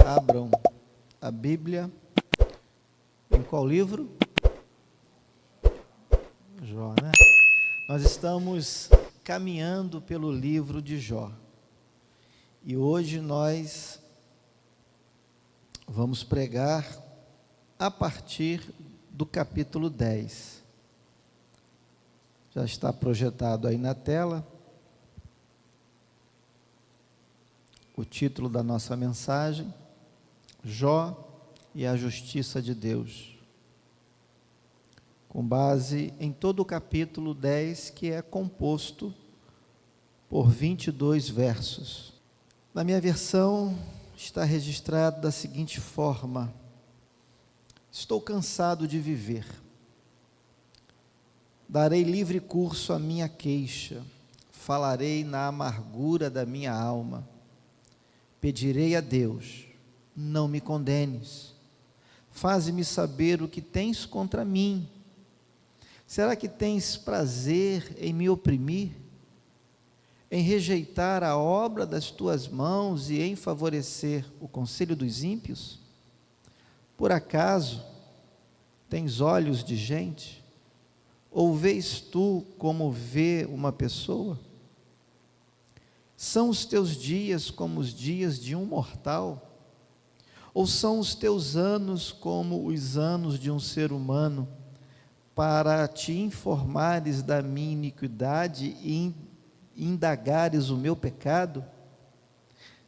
Abram a Bíblia. Em qual livro? Jó, né? Nós estamos caminhando pelo livro de Jó. E hoje nós vamos pregar a partir do capítulo 10. Já está projetado aí na tela o título da nossa mensagem: Jó e a justiça de Deus, com base em todo o capítulo 10, que é composto por 22 versos. Na minha versão está registrado da seguinte forma: estou cansado de viver, darei livre curso à minha queixa, falarei na amargura da minha alma, pedirei a Deus, não me condenes, faze-me saber o que tens contra mim. Será que tens prazer em me oprimir, em rejeitar a obra das tuas mãos e em favorecer o conselho dos ímpios? Por acaso tens olhos de gente? Ou vês tu como vê uma pessoa? São os teus dias como os dias de um mortal? Ou são os teus anos como os anos de um ser humano, para te informares da minha iniquidade e indagares o meu pecado?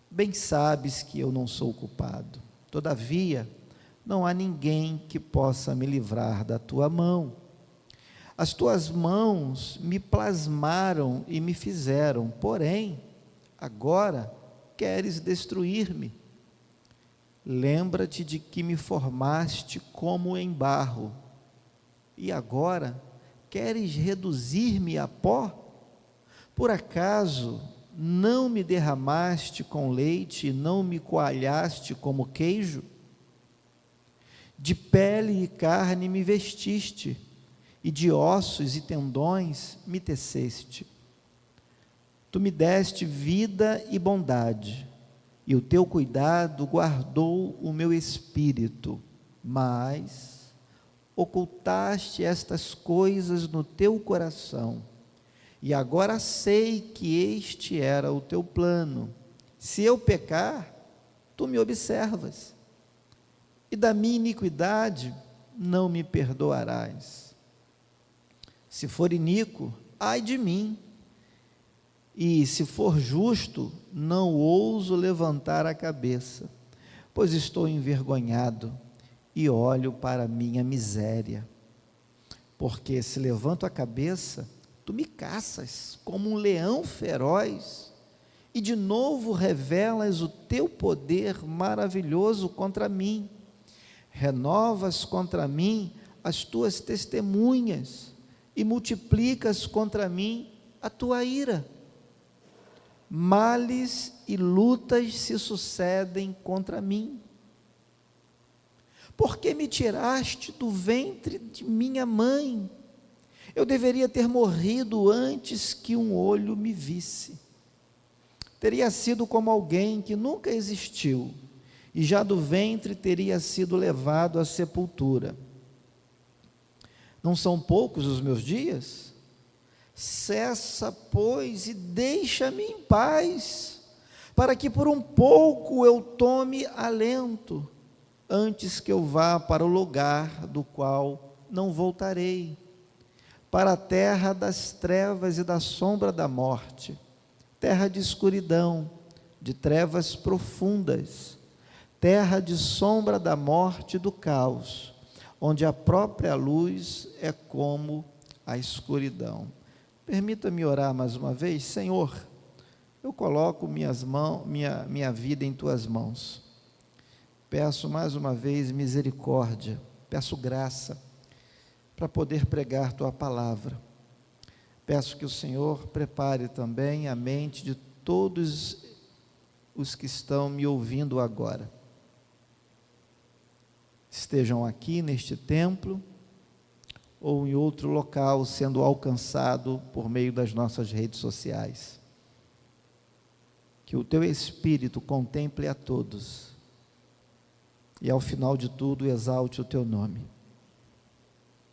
Bem sabes que eu não sou culpado, todavia não há ninguém que possa me livrar da tua mão. As tuas mãos me plasmaram e me fizeram, porém, agora queres destruir-me. Lembra-te de que me formaste como em barro, e agora queres reduzir-me a pó? Por acaso não me derramaste com leite e não me coalhaste como queijo? De pele e carne me vestiste, e de ossos e tendões me teceste. Tu me deste vida e bondade, e o teu cuidado guardou o meu espírito, mas ocultaste estas coisas no teu coração, e agora sei que este era o teu plano. Se eu pecar, tu me observas, e da minha iniquidade não me perdoarás. Se for iníquo, ai de mim, e se for justo, não ouso levantar a cabeça, pois estou envergonhado e olho para a minha miséria. Porque se levanto a cabeça, tu me caças como um leão feroz, e de novo revelas o teu poder maravilhoso contra mim. Renovas contra mim as tuas testemunhas, e multiplicas contra mim a tua ira. Males e lutas se sucedem contra mim. Por que me tiraste do ventre de minha mãe? Eu deveria ter morrido antes que um olho me visse. Teria sido como alguém que nunca existiu, e já do ventre teria sido levado à sepultura. Não são poucos os meus dias? Cessa, pois, e deixa-me em paz, para que por um pouco eu tome alento, antes que eu vá para o lugar do qual não voltarei, para a terra das trevas e da sombra da morte, terra de escuridão, de trevas profundas, terra de sombra da morte e do caos, onde a própria luz é como a escuridão. Permita-me orar mais uma vez. Senhor, eu coloco minha vida em tuas mãos. Peço mais uma vez misericórdia, peço graça para poder pregar tua palavra. Peço que o Senhor prepare também a mente de todos os que estão me ouvindo agora. Estejam aqui neste templo ou em outro local sendo alcançado por meio das nossas redes sociais. Que o teu Espírito contemple a todos e ao final de tudo exalte o teu nome.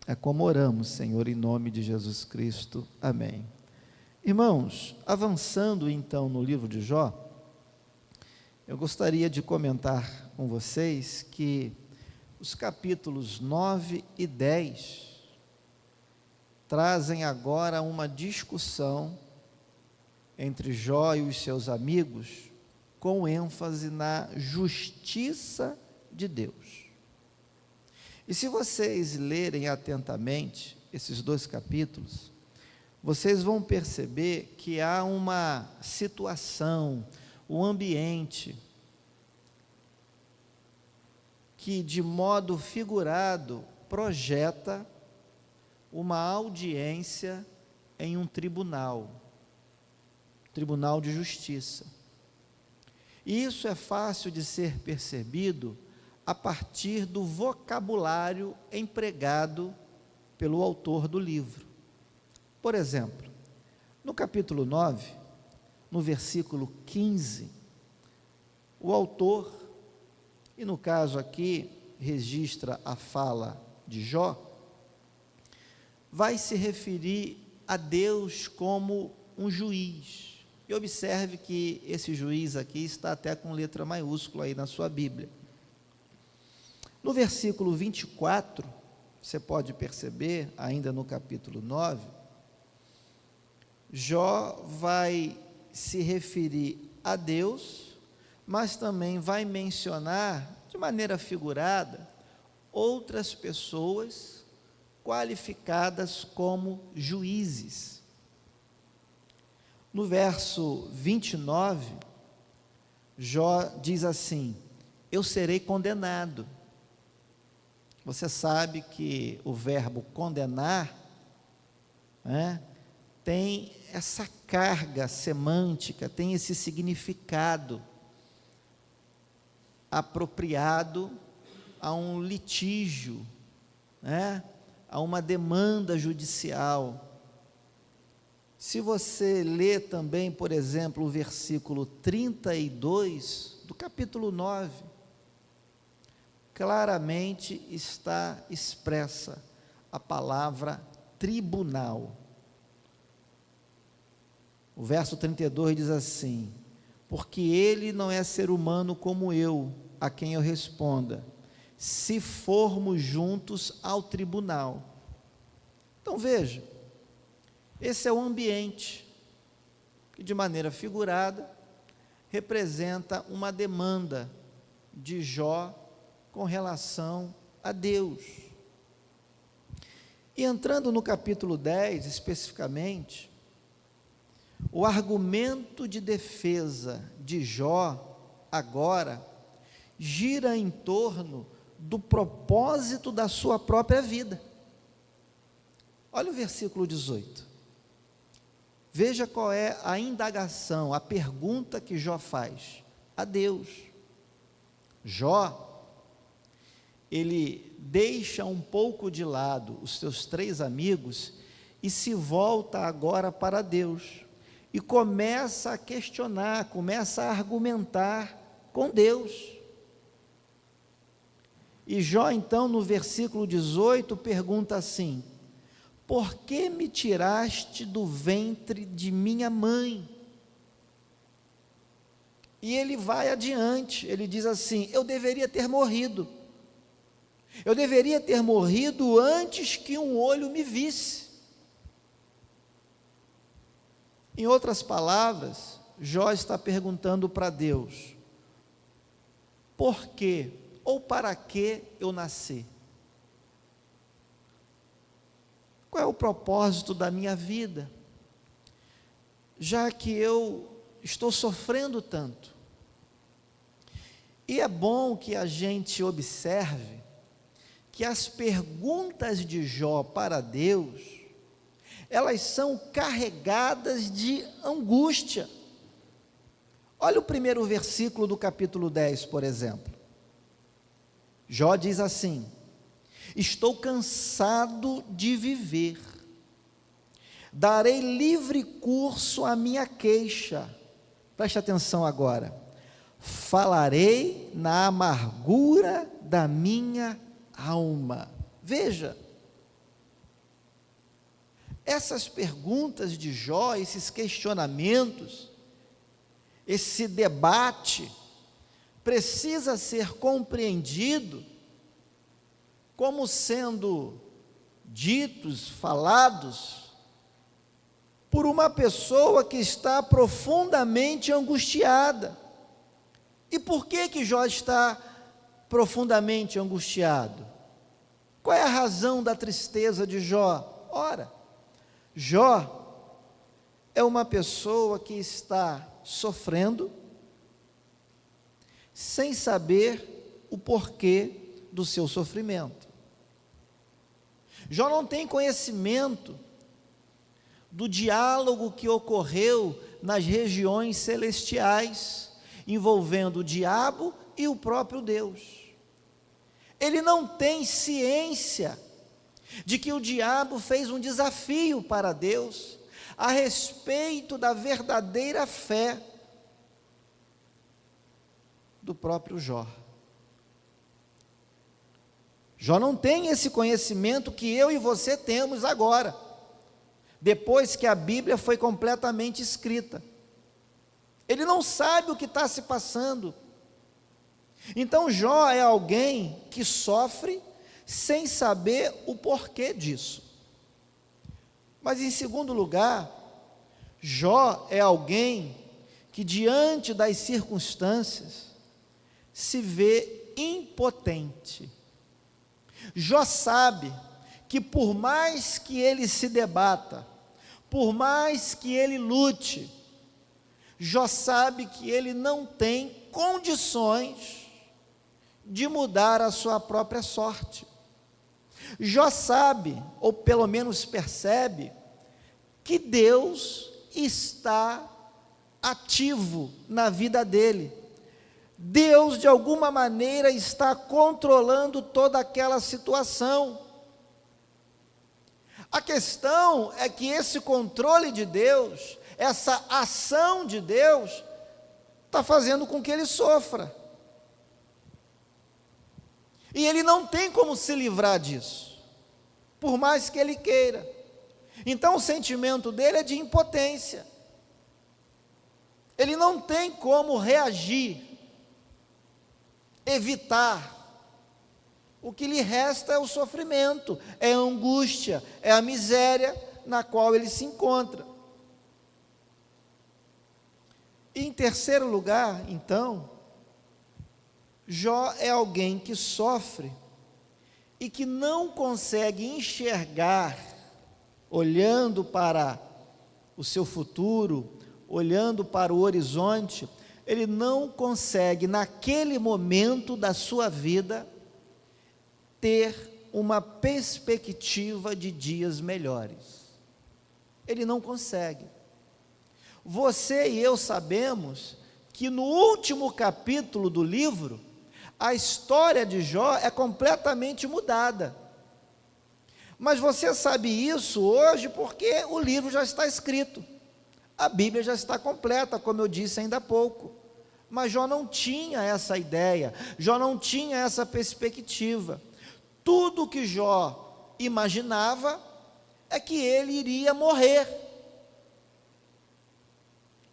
É como oramos, Senhor, em nome de Jesus Cristo. Amém. Irmãos, avançando então no livro de Jó, eu gostaria de comentar com vocês que os capítulos 9 e 10 trazem agora uma discussão entre Jó e os seus amigos, com ênfase na justiça de Deus. E se vocês lerem atentamente esses dois capítulos, vocês vão perceber que há uma situação, um ambiente, que de modo figurado projeta uma audiência em um tribunal de justiça. E isso é fácil de ser percebido a partir do vocabulário empregado pelo autor do livro. Por exemplo, no capítulo 9, no versículo 15, o autor, e no caso aqui registra a fala de Jó, vai se referir a Deus como um juiz. E observe que esse juiz aqui está até com letra maiúscula aí na sua Bíblia. No versículo 24, você pode perceber, ainda no capítulo 9, Jó vai se referir a Deus, mas também vai mencionar, de maneira figurada, outras pessoas qualificadas como juízes. No verso 29, Jó diz assim: eu serei condenado. Você sabe que o verbo condenar, tem essa carga semântica, tem esse significado apropriado a um litígio, a uma demanda judicial. Se você lê também, por exemplo, o versículo 32 do capítulo 9, claramente está expressa a palavra tribunal. O verso 32 diz assim: porque ele não é ser humano como eu, a quem eu responda, se formos juntos ao tribunal. Então veja, esse é o ambiente que, de maneira figurada, representa uma demanda de Jó com relação a Deus. E entrando no capítulo 10, especificamente, o argumento de defesa de Jó, agora, gira em torno do propósito da sua própria vida. Olha o versículo 18. Veja qual é a indagação, a pergunta que Jó faz a Deus. Jó, ele deixa um pouco de lado os seus três amigos e se volta agora para Deus e começa a questionar, começa a argumentar com Deus. E Jó então no versículo 18 pergunta assim: por que me tiraste do ventre de minha mãe? E ele vai adiante, ele diz assim: eu deveria ter morrido antes que um olho me visse. Em outras palavras, Jó está perguntando para Deus: por que ou para que eu nasci? Qual é o propósito da minha vida? Já que eu estou sofrendo tanto. E é bom que a gente observe que as perguntas de Jó para Deus, elas são carregadas de angústia. Olha o primeiro versículo do capítulo 10, por exemplo. Jó diz assim: estou cansado de viver, darei livre curso à minha queixa. Preste atenção agora. falarei na amargura da minha alma. Veja, essas perguntas de Jó, esses questionamentos, esse debate, precisa ser compreendido como sendo ditos, falados, por uma pessoa que está profundamente angustiada. E por que Jó está profundamente angustiado? Qual é a razão da tristeza de Jó? Ora, Jó é uma pessoa que está sofrendo, sem saber o porquê do seu sofrimento. Jó não tem conhecimento do diálogo que ocorreu nas regiões celestiais, envolvendo o diabo e o próprio Deus. Ele não tem ciência de que o diabo fez um desafio para Deus a respeito da verdadeira fé do próprio Jó. Jó não tem esse conhecimento que eu e você temos agora, depois que a Bíblia foi completamente escrita. Ele não sabe o que está se passando. Então Jó é alguém que sofre sem saber o porquê disso. Mas em segundo lugar, Jó é alguém que diante das circunstâncias se vê impotente. Jó sabe que por mais que ele se debata, por mais que ele lute, Jó sabe que ele não tem condições de mudar a sua própria sorte. Jó sabe, ou pelo menos percebe, que Deus está ativo na vida dele. Deus, de alguma maneira, está controlando toda aquela situação. A questão é que esse controle de Deus, essa ação de Deus, está fazendo com que ele sofra. E ele não tem como se livrar disso, por mais que ele queira. Então o sentimento dele é de impotência. Ele não tem como reagir, evitar. O que lhe resta é o sofrimento, é a angústia, é a miséria na qual ele se encontra. E em terceiro lugar, então, Jó é alguém que sofre e que não consegue enxergar, olhando para o seu futuro, olhando para o horizonte, ele não consegue, naquele momento da sua vida, ter uma perspectiva de dias melhores. Ele não consegue. Você e eu sabemos que no último capítulo do livro, a história de Jó é completamente mudada. Mas você sabe isso hoje porque o livro já está escrito. A Bíblia já está completa, como eu disse ainda há pouco. Mas Jó não tinha essa ideia, Jó não tinha essa perspectiva. Tudo que Jó imaginava é que ele iria morrer.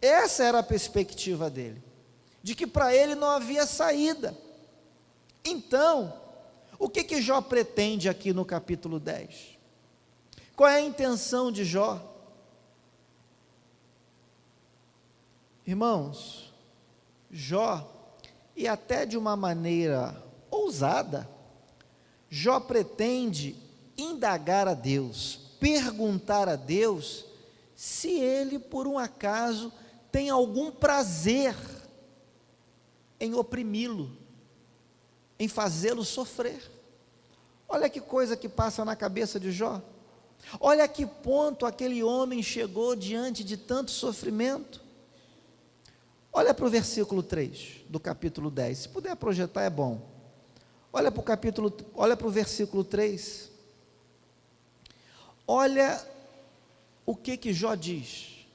Essa era a perspectiva dele, de que para ele não havia saída. Então, o que Jó pretende aqui no capítulo 10? Qual é a intenção de Jó? Irmãos, Jó, e até de uma maneira ousada, Jó pretende indagar a Deus, perguntar a Deus, se ele por um acaso tem algum prazer em oprimi-lo, em fazê-lo sofrer. Olha que coisa que passa na cabeça de Jó. Olha a que ponto aquele homem chegou diante de tanto sofrimento. Olha para o versículo 3 do capítulo 10. Se puder projetar é bom. Olha para o versículo 3. Olha o que Jó diz.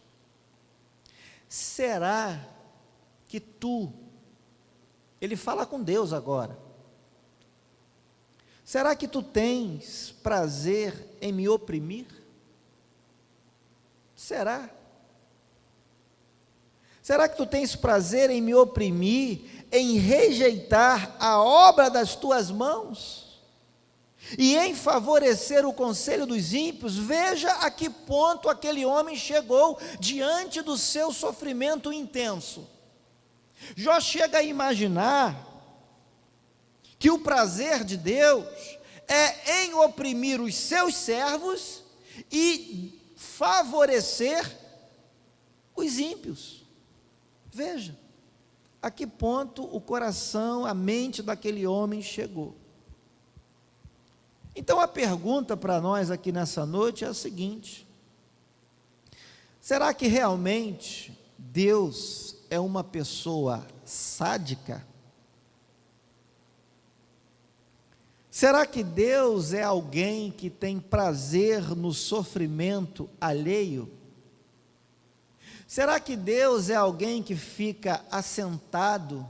Será que tu Ele fala com Deus agora. Será que tu tens prazer em me oprimir? Será? Será que tu tens prazer em me oprimir, em rejeitar a obra das tuas mãos e em favorecer o conselho dos ímpios? Veja a que ponto aquele homem chegou diante do seu sofrimento intenso. Jó chega a imaginar que o prazer de Deus é em oprimir os seus servos e favorecer os ímpios. Veja a que ponto o coração, a mente daquele homem chegou. Então a pergunta para nós aqui nessa noite é a seguinte: será que realmente Deus é uma pessoa sádica? Será que Deus é alguém que tem prazer no sofrimento alheio? Será que Deus é alguém que fica assentado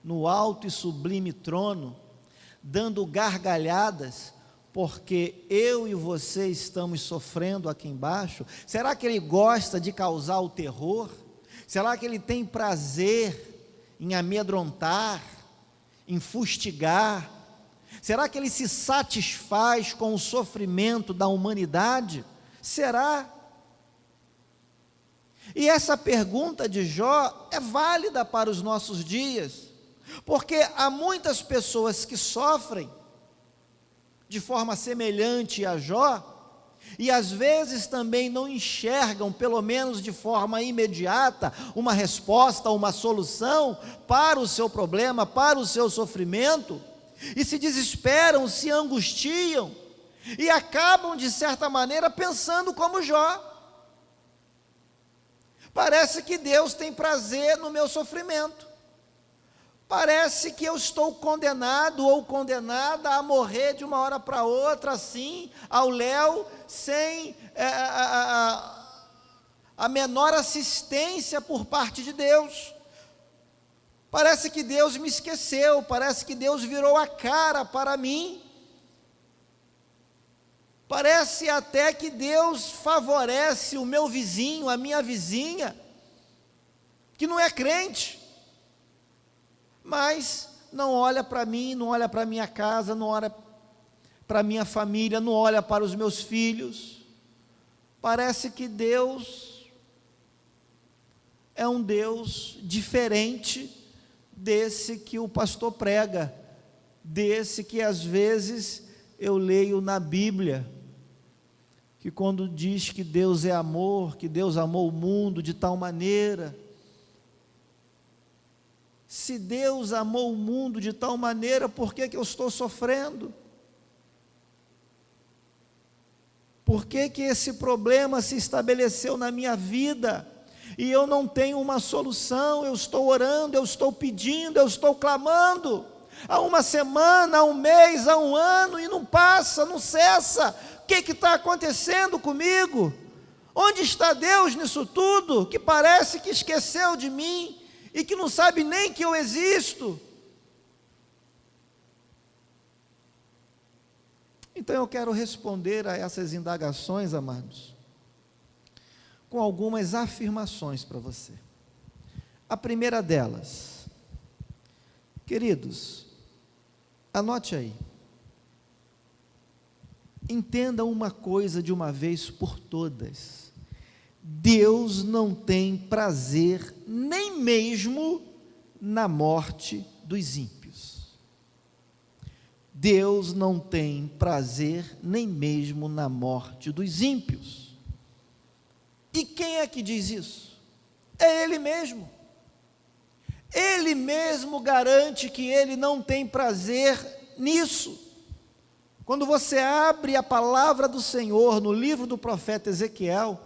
no alto e sublime trono, dando gargalhadas, porque eu e você estamos sofrendo aqui embaixo? Será que Ele gosta de causar o terror? Será que Ele tem prazer em amedrontar, em fustigar? Será que Ele se satisfaz com o sofrimento da humanidade? Será? E essa pergunta de Jó é válida para os nossos dias, porque há muitas pessoas que sofrem de forma semelhante a Jó, e às vezes também não enxergam, pelo menos de forma imediata, uma resposta, uma solução para o seu problema, para o seu sofrimento, e se desesperam, se angustiam, e acabam de certa maneira pensando como Jó. Parece que Deus tem prazer no meu sofrimento. Parece que eu estou condenado ou condenada a morrer de uma hora para outra, assim, ao léu, sem a menor assistência por parte de Deus. Parece que Deus me esqueceu, parece que Deus virou a cara para mim. Parece até que Deus favorece o meu vizinho, a minha vizinha, que não é crente, mas não olha para mim, não olha para minha casa, não olha para minha família, não olha para os meus filhos. Parece que Deus é um Deus diferente desse que o pastor prega, desse que às vezes eu leio na Bíblia, que quando diz que Deus é amor, que Deus amou o mundo de tal maneira. Se Deus amou o mundo de tal maneira, por que eu estou sofrendo? Por que esse problema se estabeleceu na minha vida e eu não tenho uma solução? Eu estou orando, eu estou pedindo, eu estou clamando há uma semana, há um mês, há um ano, e não passa, não cessa. O que está acontecendo comigo? Onde está Deus nisso tudo, que parece que esqueceu de mim e que não sabe nem que eu existo? Então eu quero responder a essas indagações, amados, com algumas afirmações para você. A primeira delas, queridos, anote aí. Entenda uma coisa de uma vez por todas: Deus não tem prazer nem mesmo na morte dos ímpios. Deus não tem prazer nem mesmo na morte dos ímpios. E quem é que diz isso? É Ele mesmo. Ele mesmo garante que Ele não tem prazer nisso. Quando você abre a palavra do Senhor no livro do profeta Ezequiel,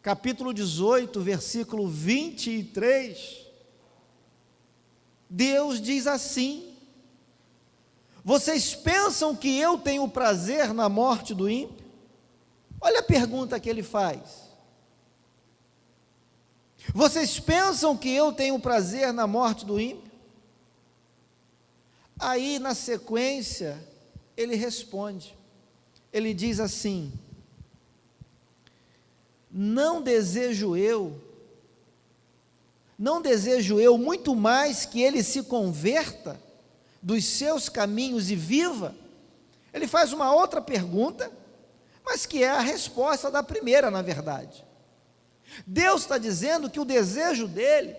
capítulo 18, versículo 23, Deus diz assim: vocês pensam que eu tenho prazer na morte do ímpio? Olha a pergunta que ele faz. Vocês pensam que eu tenho prazer na morte do ímpio? Aí, na sequência, ele responde. Ele diz assim: não desejo eu muito mais que ele se converta dos seus caminhos e viva? Ele faz uma outra pergunta, mas que é a resposta da primeira, na verdade. Deus está dizendo que o desejo dele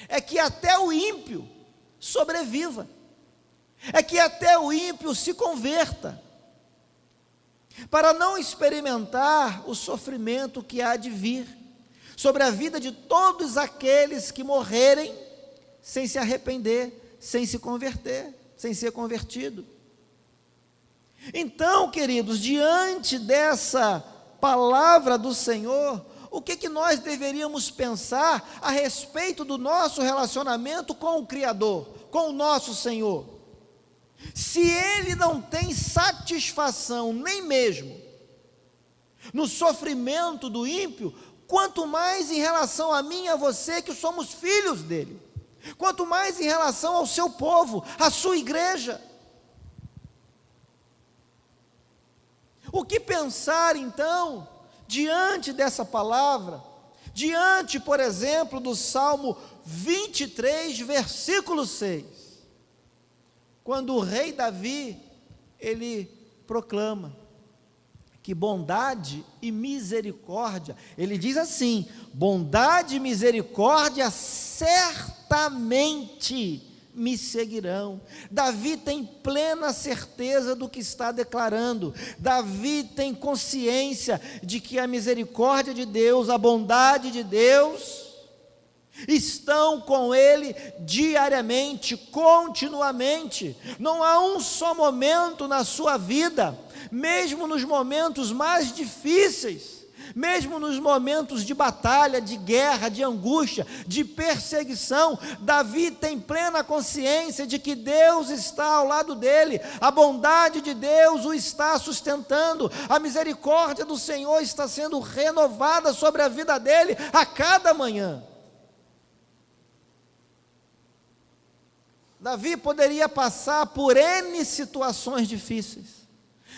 é que até o ímpio sobreviva, é que até o ímpio se converta, para não experimentar o sofrimento que há de vir sobre a vida de todos aqueles que morrerem sem se arrepender, sem se converter, sem ser convertido. Então, queridos, diante dessa palavra do Senhor, o que nós deveríamos pensar a respeito do nosso relacionamento com o Criador, com o nosso Senhor? Se Ele não tem satisfação nem mesmo no sofrimento do ímpio, quanto mais em relação a mim e a você, que somos filhos dele, quanto mais em relação ao seu povo, à sua igreja. O que pensar então, diante dessa palavra, diante, por exemplo, do Salmo 23, versículo 6, quando o rei Davi, ele proclama que bondade e misericórdia, ele diz assim: bondade e misericórdia certamente me seguirão. Davi tem plena certeza do que está declarando. Davi tem consciência de que a misericórdia de Deus, a bondade de Deus, estão com ele diariamente, continuamente. Não há um só momento na sua vida, mesmo nos momentos mais difíceis, mesmo nos momentos de batalha, de guerra, de angústia, de perseguição, Davi tem plena consciência de que Deus está ao lado dele, a bondade de Deus o está sustentando, a misericórdia do Senhor está sendo renovada sobre a vida dele a cada manhã. Davi poderia passar por N situações difíceis,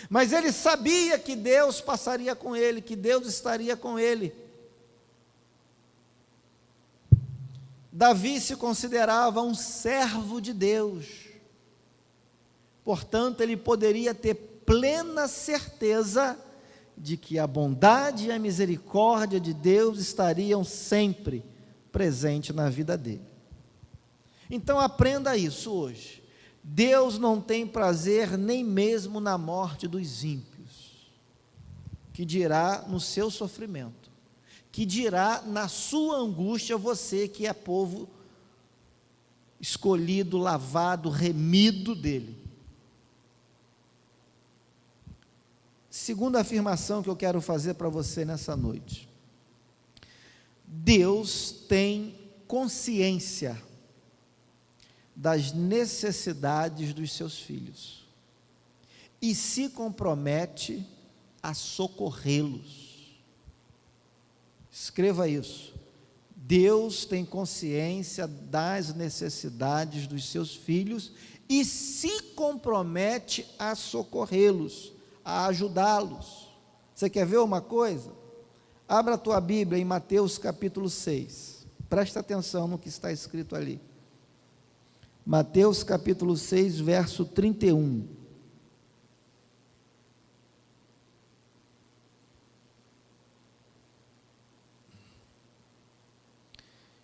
mas ele sabia que Deus passaria com ele, que Deus estaria com ele. Davi se considerava um servo de Deus, portanto ele poderia ter plena certeza de que a bondade e a misericórdia de Deus estariam sempre presentes na vida dele. Então aprenda isso hoje. Deus não tem prazer nem mesmo na morte dos ímpios, que dirá no seu sofrimento, que dirá na sua angústia, você que é povo escolhido, lavado, remido dele. Segunda afirmação que eu quero fazer para você nessa noite: Deus tem consciência das necessidades dos seus filhos e se compromete a socorrê-los. Escreva isso. Deus tem consciência das necessidades dos seus filhos e se compromete a socorrê-los, a ajudá-los. Você quer ver uma coisa? Abra a tua Bíblia em Mateus capítulo 6. Presta atenção no que está escrito ali. Mateus capítulo 6, verso 31.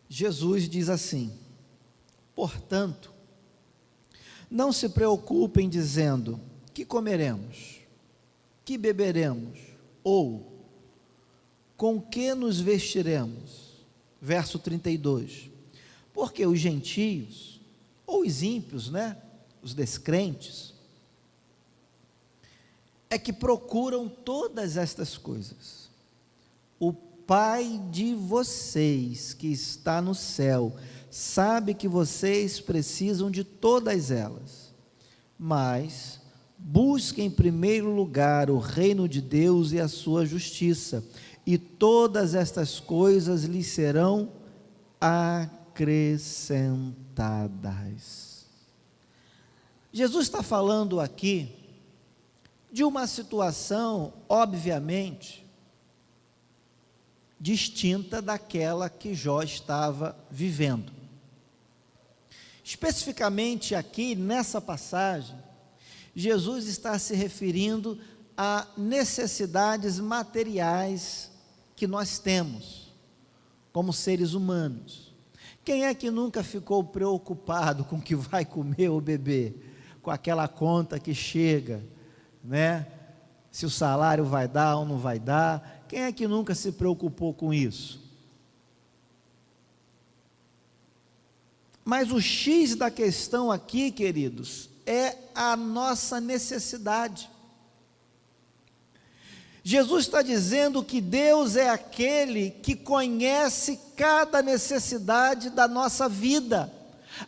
Jesus diz assim: portanto, não se preocupem dizendo: que comeremos, que beberemos, ou com que nos vestiremos. Verso 32. Porque os gentios, ou os ímpios, os descrentes, é que procuram todas estas coisas. O Pai de vocês, que está no céu, sabe que vocês precisam de todas elas, mas busquem em primeiro lugar o reino de Deus e a sua justiça, e todas estas coisas lhes serão acrescentadas. Jesus está falando aqui de uma situação, obviamente, distinta daquela que Jó estava vivendo. Especificamente aqui, nessa passagem, Jesus está se referindo a necessidades materiais que nós temos, como seres humanos. Quem é que nunca ficou preocupado com o que vai comer ou beber? Com aquela conta que chega, né? Se o salário vai dar ou não vai dar. Quem é que nunca se preocupou com isso? Mas o X da questão aqui, queridos, é a nossa necessidade. Jesus está dizendo que Deus é aquele que conhece cada necessidade da nossa vida,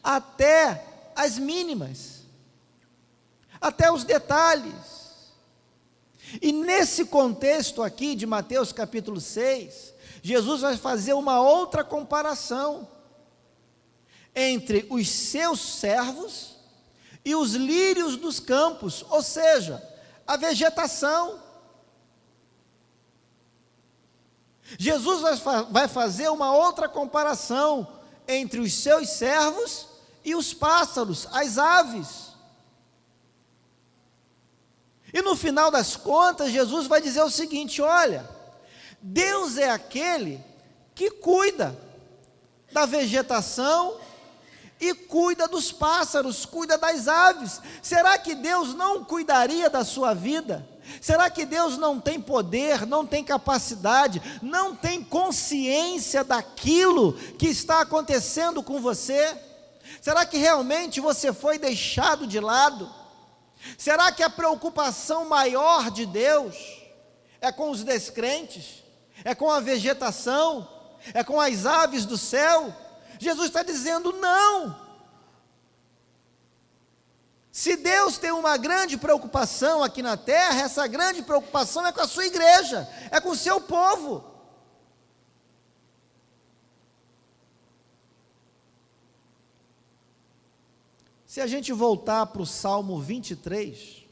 até as mínimas, até os detalhes. E nesse contexto aqui de Mateus capítulo 6, Jesus vai fazer uma outra comparação entre os seus servos e os lírios dos campos, ou seja, a vegetação. Jesus vai fazer uma outra comparação entre os seus servos e os pássaros, as aves. E no final das contas, Jesus vai dizer o seguinte: olha, Deus é aquele que cuida da vegetação e cuida dos pássaros, cuida das aves. Será que Deus não cuidaria da sua vida? Será que Deus não tem poder, não tem capacidade, não tem consciência daquilo que está acontecendo com você? Será que realmente você foi deixado de lado? Será que a preocupação maior de Deus é com os descrentes? É com a vegetação? É com as aves do céu? Jesus está dizendo não. Se Deus tem uma grande preocupação aqui na terra, essa grande preocupação é com a sua igreja, é com o seu povo. Se a gente voltar para o Salmo 23,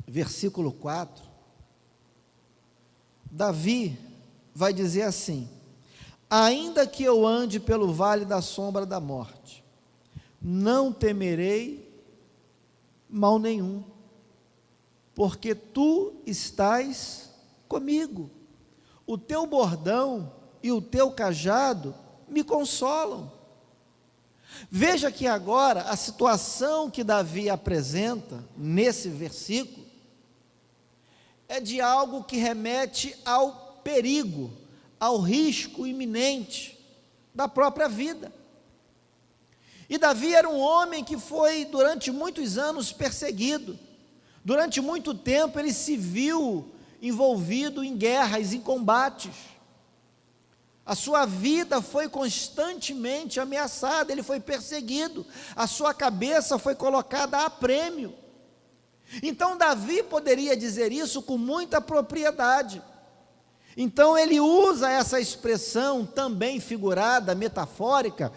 versículo 4, Davi vai dizer assim: ainda que eu ande pelo vale da sombra da morte, não temerei mal nenhum, porque tu estás comigo, o teu bordão e o teu cajado me consolam. Veja que agora a situação que Davi apresenta nesse versículo é de algo que remete ao perigo, ao risco iminente da própria vida. E Davi era um homem que foi durante muitos anos perseguido. Durante muito tempo ele se viu envolvido em guerras, em combates. A sua vida foi constantemente ameaçada, ele foi perseguido, a sua cabeça foi colocada a prêmio. Então Davi poderia dizer isso com muita propriedade. Então ele usa essa expressão também figurada, metafórica,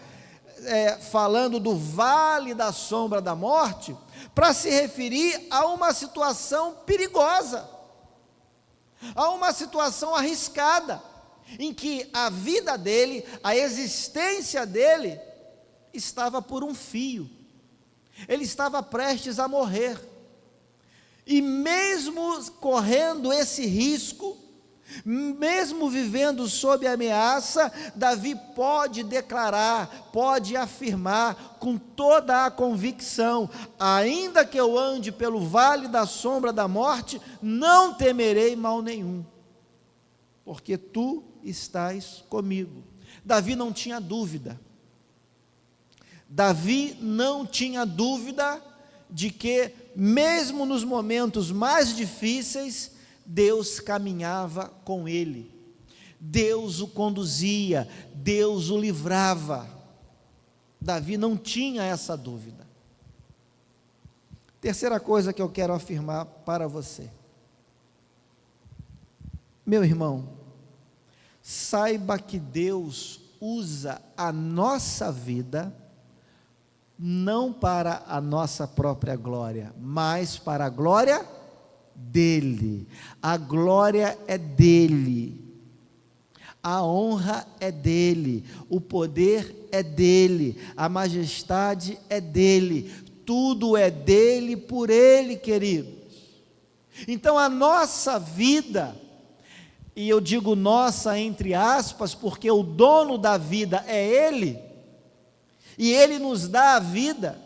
falando do vale da sombra da morte, para se referir a uma situação perigosa, a uma situação arriscada, em que a vida dele, a existência dele, estava por um fio, ele estava prestes a morrer, e mesmo correndo esse risco, mesmo vivendo sob ameaça, Davi pode declarar, pode afirmar com toda a convicção: ainda que eu ande pelo vale da sombra da morte, não temerei mal nenhum, porque tu estás comigo. Davi não tinha dúvida. Davi não tinha dúvida de que, mesmo nos momentos mais difíceis, Deus caminhava com ele, Deus o conduzia, Deus o livrava. Davi não tinha essa dúvida. Terceira coisa que eu quero afirmar para você: meu irmão, saiba que Deus usa a nossa vida não para a nossa própria glória, mas para a glória dele. A glória é dele, a honra é dele, o poder é dele, a majestade é dele, tudo é dele, por ele, queridos. Então a nossa vida, e eu digo nossa entre aspas, porque o dono da vida é ele, e ele nos dá a vida,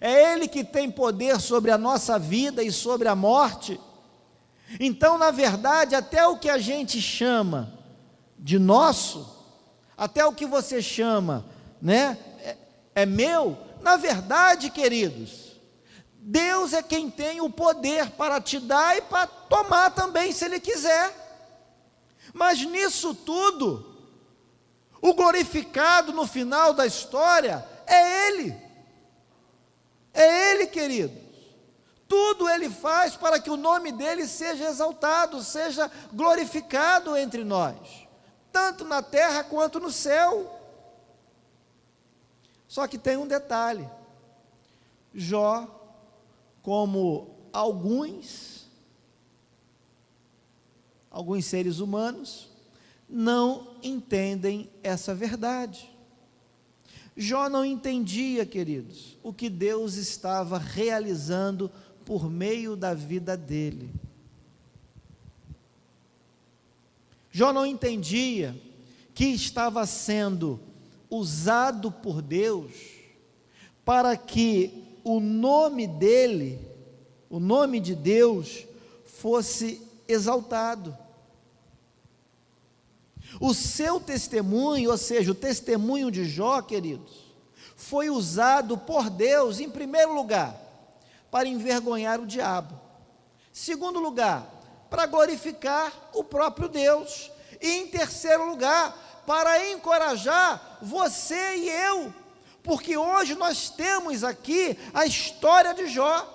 é ele que tem poder sobre a nossa vida e sobre a morte. Então, na verdade, até o que a gente chama de nosso, até o que você chama, né, é meu, na verdade, queridos, Deus é quem tem o poder para te dar e para tomar também, se Ele quiser. Mas nisso tudo, o glorificado no final da história é Ele. É Ele, queridos. Tudo Ele faz para que o nome dEle seja exaltado, seja glorificado entre nós, tanto na terra quanto no céu. Só que tem um detalhe: Jó, como alguns seres humanos, não entendem essa verdade. Jó não entendia, queridos, o que Deus estava realizando por meio da vida dele. Jó não entendia que estava sendo usado por Deus para que o nome dele, o nome de Deus, fosse exaltado. O seu testemunho, ou seja, o testemunho de Jó, queridos, foi usado por Deus, em primeiro lugar, para envergonhar o diabo. Segundo lugar, para glorificar o próprio Deus. E em terceiro lugar, para encorajar você e eu, porque hoje nós temos aqui a história de Jó.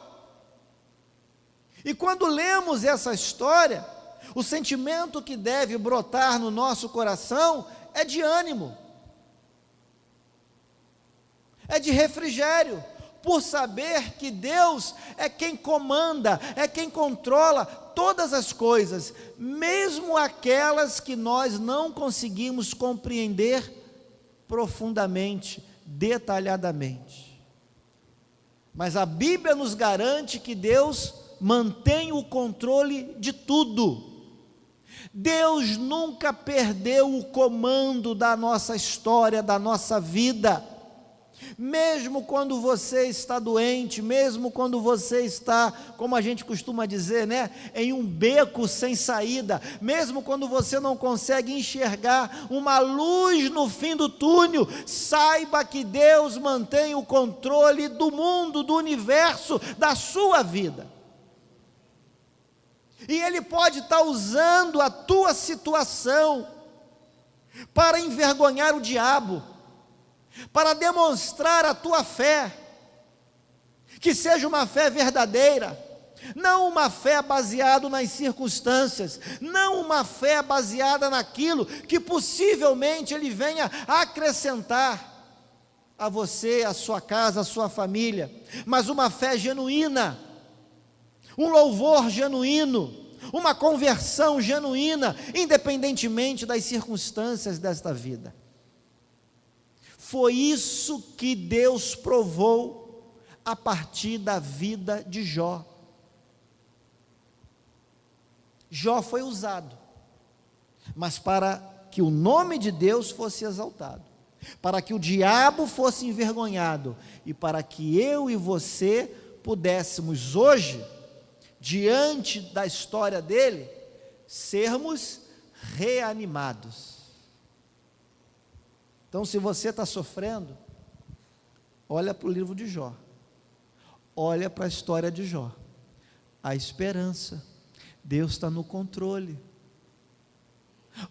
E quando lemos essa história, o sentimento que deve brotar no nosso coração é de ânimo, é de refrigério, por saber que Deus é quem comanda, é quem controla todas as coisas, mesmo aquelas que nós não conseguimos compreender profundamente, detalhadamente. Mas a Bíblia nos garante que Deus mantém o controle de tudo. Deus nunca perdeu o comando da nossa história, da nossa vida. Mesmo quando você está doente, mesmo quando você está, como a gente costuma dizer, né, em um beco sem saída, mesmo quando você não consegue enxergar uma luz no fim do túnel, saiba que Deus mantém o controle do mundo, do universo, da sua vida. E Ele pode estar usando a tua situação para envergonhar o diabo, para demonstrar a tua fé, que seja uma fé verdadeira, não uma fé baseada nas circunstâncias, não uma fé baseada naquilo que possivelmente Ele venha acrescentar a você, a sua casa, a sua família, mas uma fé genuína, um louvor genuíno, uma conversão genuína, independentemente das circunstâncias desta vida. Foi isso que Deus provou a partir da vida de Jó. Jó foi usado, mas para que o nome de Deus fosse exaltado, para que o diabo fosse envergonhado, e para que eu e você pudéssemos hoje, diante da história dele, sermos reanimados. Então, se você está sofrendo, olha para o livro de Jó, olha para a história de Jó, a esperança, Deus está no controle.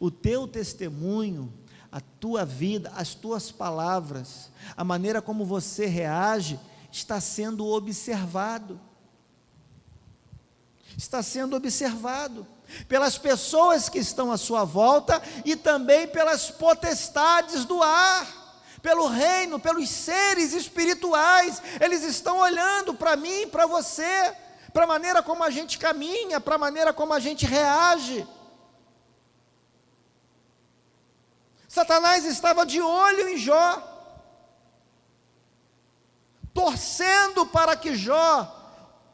O teu testemunho, a tua vida, as tuas palavras, a maneira como você reage, está sendo observado. Está sendo observado pelas pessoas que estão à sua volta e também pelas potestades do ar, pelo reino, pelos seres espirituais. Eles estão olhando para mim, para você, para a maneira como a gente caminha, para a maneira como a gente reage. Satanás estava de olho em Jó, torcendo para que Jó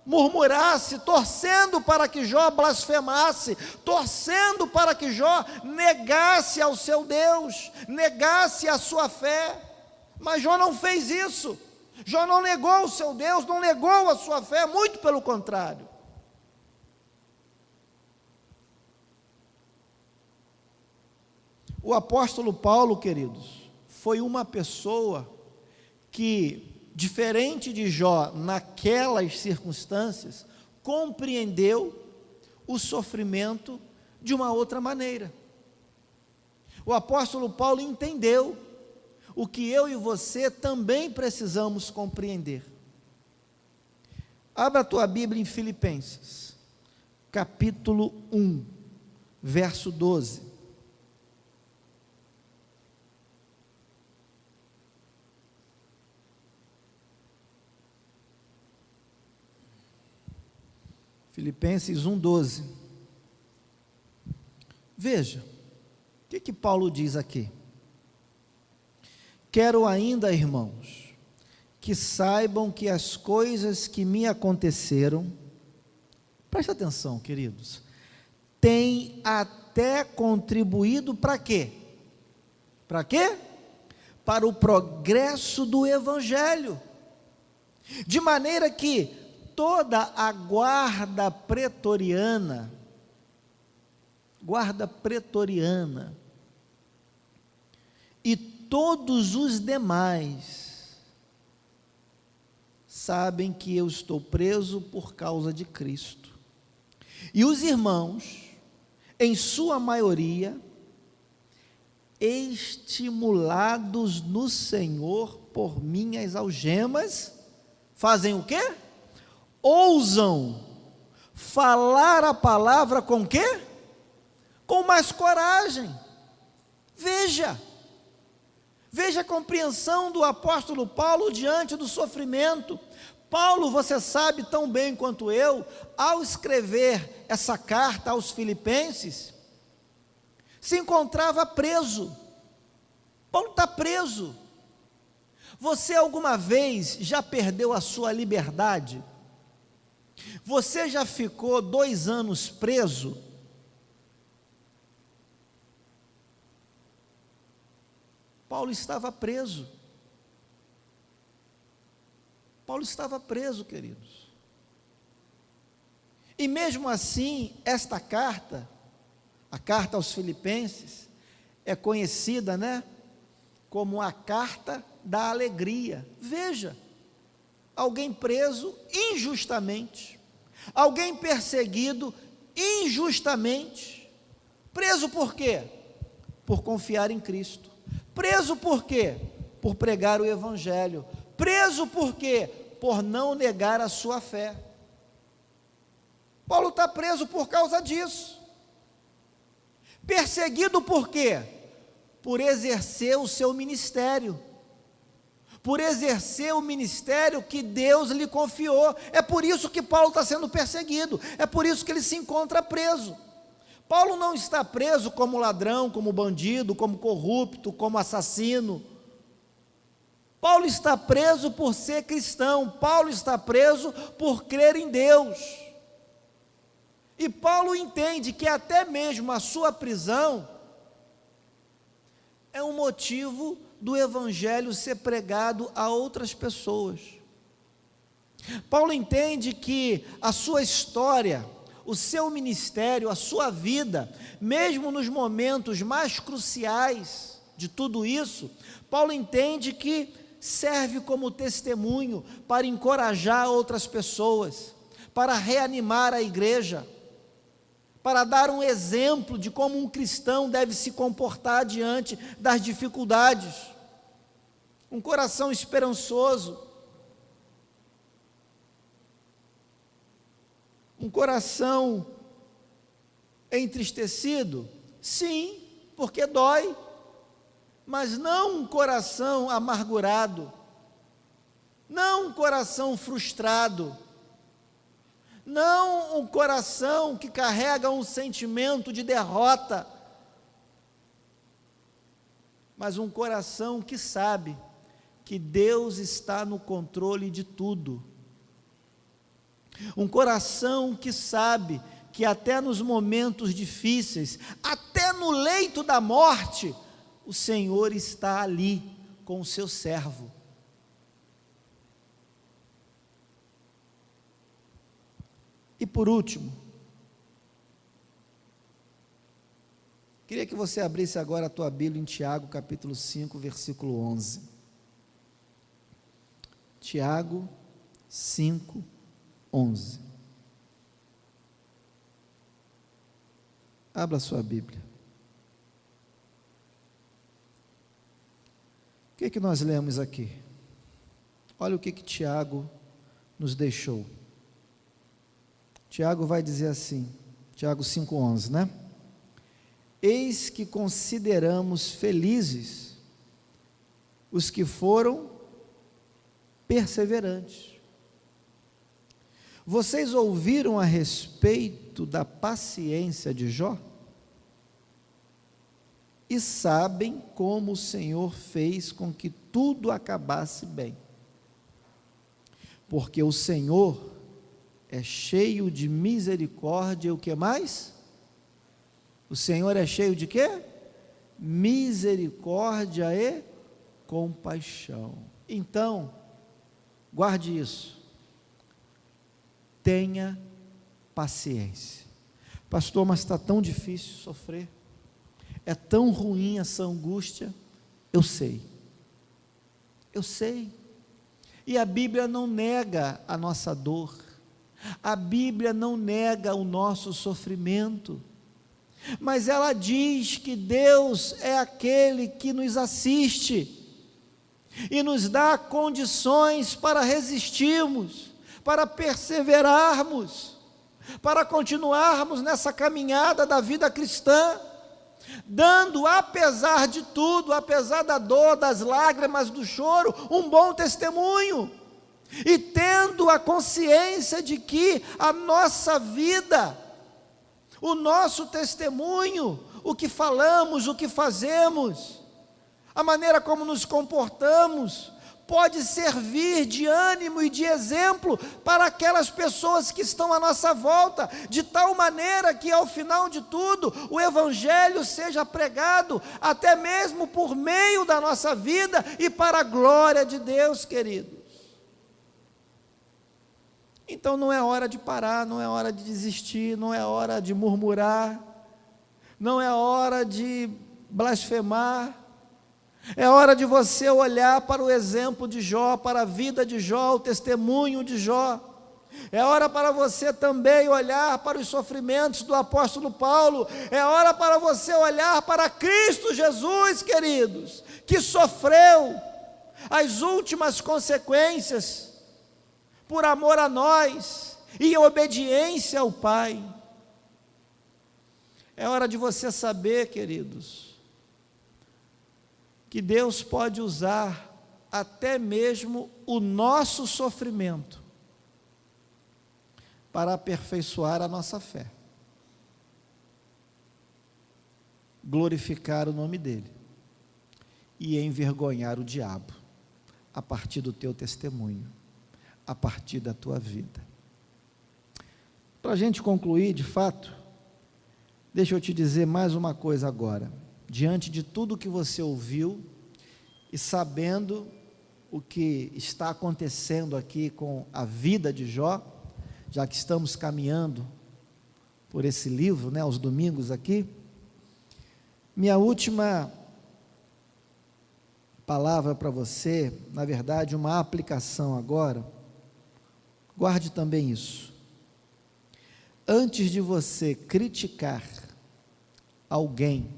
murmurasse, torcendo para que Jó blasfemasse, torcendo para que Jó negasse ao seu Deus, negasse a sua fé. Mas Jó não fez isso. Jó não negou o seu Deus, não negou a sua fé, muito pelo contrário. O apóstolo Paulo, queridos, foi uma pessoa que, diferente de Jó, naquelas circunstâncias, compreendeu o sofrimento de uma outra maneira. O apóstolo Paulo entendeu o que eu e você também precisamos compreender. Abra a tua Bíblia em Filipenses, capítulo 1, verso 12. Filipenses 1,12. Veja, o que Paulo diz aqui? Quero ainda, irmãos, que saibam que as coisas que me aconteceram, presta atenção, queridos, têm até contribuído para quê? Para quê? Para o progresso do Evangelho, de maneira que toda a guarda pretoriana, e todos os demais sabem que eu estou preso por causa de Cristo. E os irmãos, em sua maioria, estimulados no Senhor por minhas algemas, fazem o quê? Ousam falar a palavra com quê? Com mais coragem. Veja a compreensão do apóstolo Paulo diante do sofrimento. Paulo, você sabe tão bem quanto eu, ao escrever essa carta aos Filipenses, se encontrava preso. Paulo está preso. Você alguma vez já perdeu a sua liberdade? Você já ficou 2 anos preso? Paulo estava preso. Paulo estava preso, queridos. E mesmo assim, esta carta, a carta aos Filipenses, é conhecida, como a carta da alegria. Veja, alguém preso injustamente, alguém perseguido injustamente, preso por quê? Por confiar em Cristo. Preso por quê? Por pregar o Evangelho. Preso por quê? Por não negar a sua fé. Paulo está preso por causa disso. Perseguido por quê? Por exercer o seu ministério. Por exercer o ministério que Deus lhe confiou. É por isso que Paulo está sendo perseguido. É por isso que ele se encontra preso. Paulo não está preso como ladrão, como bandido, como corrupto, como assassino. Paulo está preso por ser cristão. Paulo está preso por crer em Deus. E Paulo entende que até mesmo a sua prisão é um motivo do Evangelho ser pregado a outras pessoas. Paulo entende que a sua história, o seu ministério, a sua vida, mesmo nos momentos mais cruciais de tudo isso, Paulo entende que serve como testemunho para encorajar outras pessoas, para reanimar a igreja, para dar um exemplo de como um cristão deve se comportar diante das dificuldades. Um coração esperançoso, um coração entristecido? Sim, porque dói. mas não um coração amargurado, não um coração frustrado, não um coração que carrega um sentimento de derrota, mas um coração que sabe que Deus está no controle de tudo. Um coração que sabe que até nos momentos difíceis, até no leito da morte, o Senhor está ali com o seu servo. E por último, queria que você abrisse agora a tua Bíblia em Tiago, capítulo 5, versículo 11. Tiago 5, 11. Abra a sua Bíblia. O que nós lemos aqui? Olha o que Tiago nos deixou. Tiago vai dizer assim, Tiago 5,11, né? Eis que consideramos felizes os que foram perseverantes. Vocês ouviram a respeito da paciência de Jó? E sabem como o Senhor fez com que tudo acabasse bem. Porque o Senhor é cheio de misericórdia, e o que mais? O Senhor é cheio de quê? Misericórdia e compaixão. Então, guarde isso. Tenha paciência. Pastor, mas está tão difícil sofrer. É tão ruim essa angústia. Eu sei. E a Bíblia não nega a nossa dor. A Bíblia não nega o nosso sofrimento, mas ela diz que Deus é aquele que nos assiste e nos dá condições para resistirmos, para perseverarmos, para continuarmos nessa caminhada da vida cristã, dando, apesar de tudo, apesar da dor, das lágrimas, do choro, um bom testemunho. E tendo a consciência de que a nossa vida, o nosso testemunho, o que falamos, o que fazemos, a maneira como nos comportamos, pode servir de ânimo e de exemplo para aquelas pessoas que estão à nossa volta, de tal maneira que ao final de tudo, o Evangelho seja pregado, até mesmo por meio da nossa vida e para a glória de Deus, queridos. Então não é hora de parar, não é hora de desistir, não é hora de murmurar, não é hora de blasfemar, é hora de você olhar para o exemplo de Jó, para a vida de Jó, o testemunho de Jó. É hora para você também olhar para os sofrimentos do apóstolo Paulo, é hora para você olhar para Cristo Jesus, queridos, que sofreu as últimas consequências, por amor a nós, e em obediência ao Pai. É hora de você saber, queridos, que Deus pode usar até mesmo o nosso sofrimento para aperfeiçoar a nossa fé, glorificar o nome dEle e envergonhar o diabo a partir do teu testemunho, a partir da tua vida. Para a gente concluir, de fato, deixa eu te dizer mais uma coisa agora, diante de tudo que você ouviu, e sabendo o que está acontecendo aqui com a vida de Jó, já que estamos caminhando por esse livro, né, aos domingos aqui, minha última palavra para você, na verdade, uma aplicação agora. Guarde também isso. Antes de você criticar alguém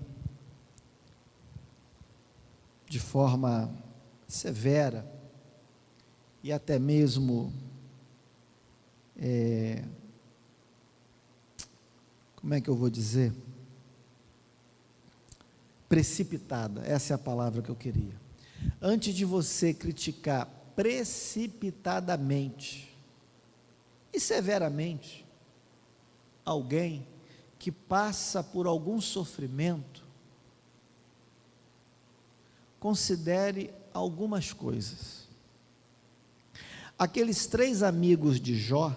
de forma severa e até mesmo como é que eu vou dizer? precipitada, essa é a palavra que eu queria. Antes de você criticar precipitadamente e severamente alguém que passa por algum sofrimento, considere algumas coisas. Aqueles 3 amigos de Jó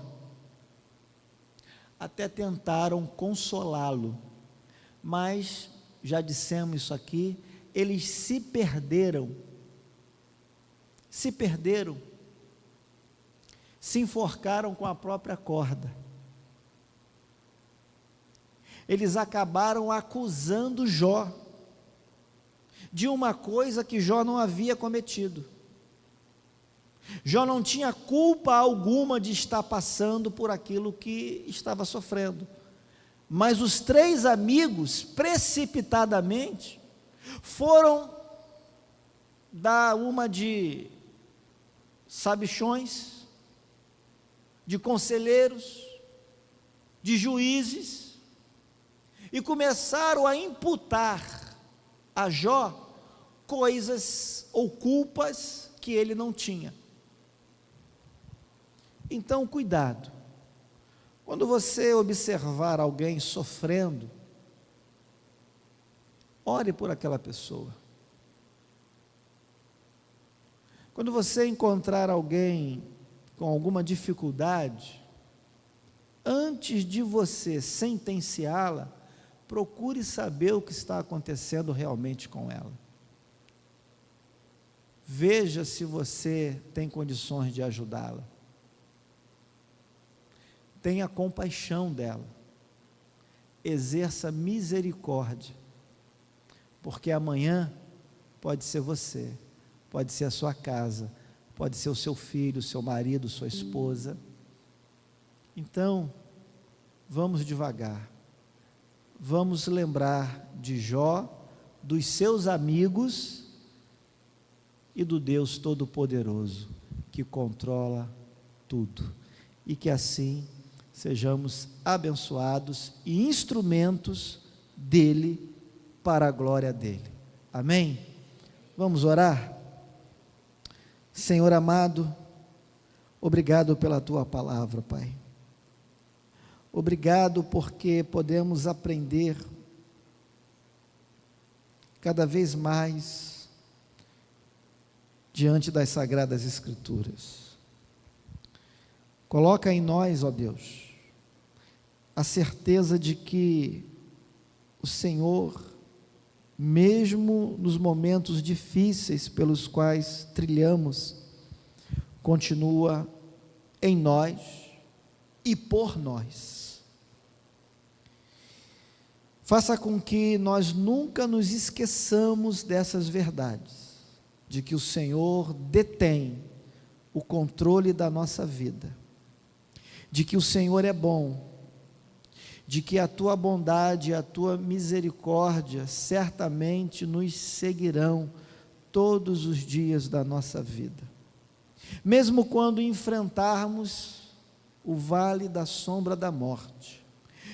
até tentaram consolá-lo, mas, já dissemos isso aqui, eles se perderam, se enforcaram com a própria corda. Eles acabaram acusando Jó de uma coisa que Jó não havia cometido. Jó não tinha culpa alguma de estar passando por aquilo que estava sofrendo, mas os 3 amigos, precipitadamente, foram dar uma de sabichões, de conselheiros, de juízes, e começaram a imputar a Jó coisas ou culpas que ele não tinha. Então, cuidado, quando você observar alguém sofrendo, ore por aquela pessoa. Quando você encontrar alguém com alguma dificuldade, antes de você sentenciá-la, procure saber o que está acontecendo realmente com ela. Veja se você tem condições de ajudá-la. Tenha compaixão dela, exerça misericórdia, porque amanhã pode ser você, pode ser a sua casa, pode ser o seu filho, seu marido, sua esposa. Então, vamos devagar, vamos lembrar de Jó, dos seus amigos e do Deus Todo-Poderoso, que controla tudo, e que assim sejamos abençoados e instrumentos dele para a glória dele. Amém? Vamos orar? Senhor amado, obrigado pela tua palavra, Pai. Obrigado porque podemos aprender cada vez mais diante das Sagradas Escrituras. Coloca em nós, ó Deus, a certeza de que o Senhor, mesmo nos momentos difíceis pelos quais trilhamos, continua em nós e por nós. Faça com que nós nunca nos esqueçamos dessas verdades, de que o Senhor detém o controle da nossa vida, de que o Senhor é bom, de que a tua bondade e a tua misericórdia certamente nos seguirão todos os dias da nossa vida, mesmo quando enfrentarmos o vale da sombra da morte,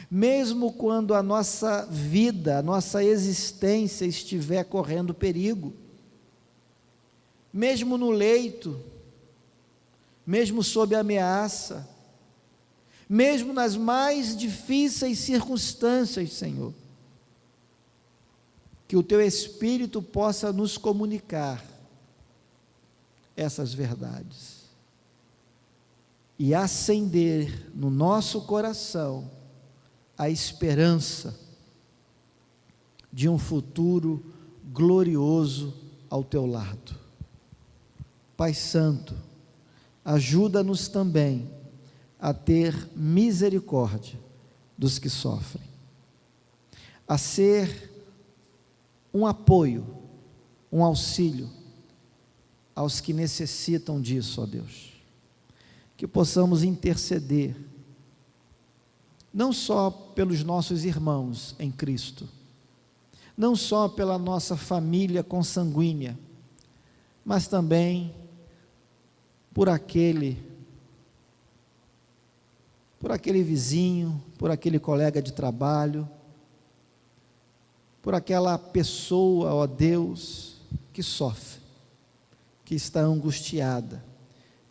mesmo quando a nossa vida, a nossa existência estiver correndo perigo, mesmo no leito, mesmo sob ameaça, mesmo nas mais difíceis circunstâncias, Senhor, que o Teu Espírito possa nos comunicar essas verdades e acender no nosso coração a esperança de um futuro glorioso ao Teu lado. Pai Santo, ajuda-nos também a ter misericórdia dos que sofrem, a ser um apoio, um auxílio aos que necessitam disso, ó Deus, que possamos interceder, não só pelos nossos irmãos em Cristo, não só pela nossa família consanguínea, mas também por aquele vizinho, por aquele colega de trabalho, por aquela pessoa, ó Deus, que sofre, que está angustiada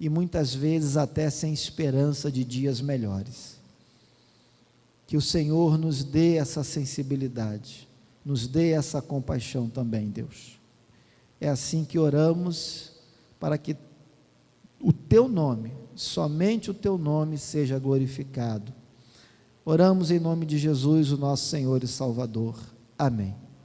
e muitas vezes até sem esperança de dias melhores. Que o Senhor nos dê essa sensibilidade, nos dê essa compaixão também, Deus. É assim que oramos, para que o Teu nome, somente o Teu nome seja glorificado. Oramos em nome de Jesus, o nosso Senhor e Salvador. Amém.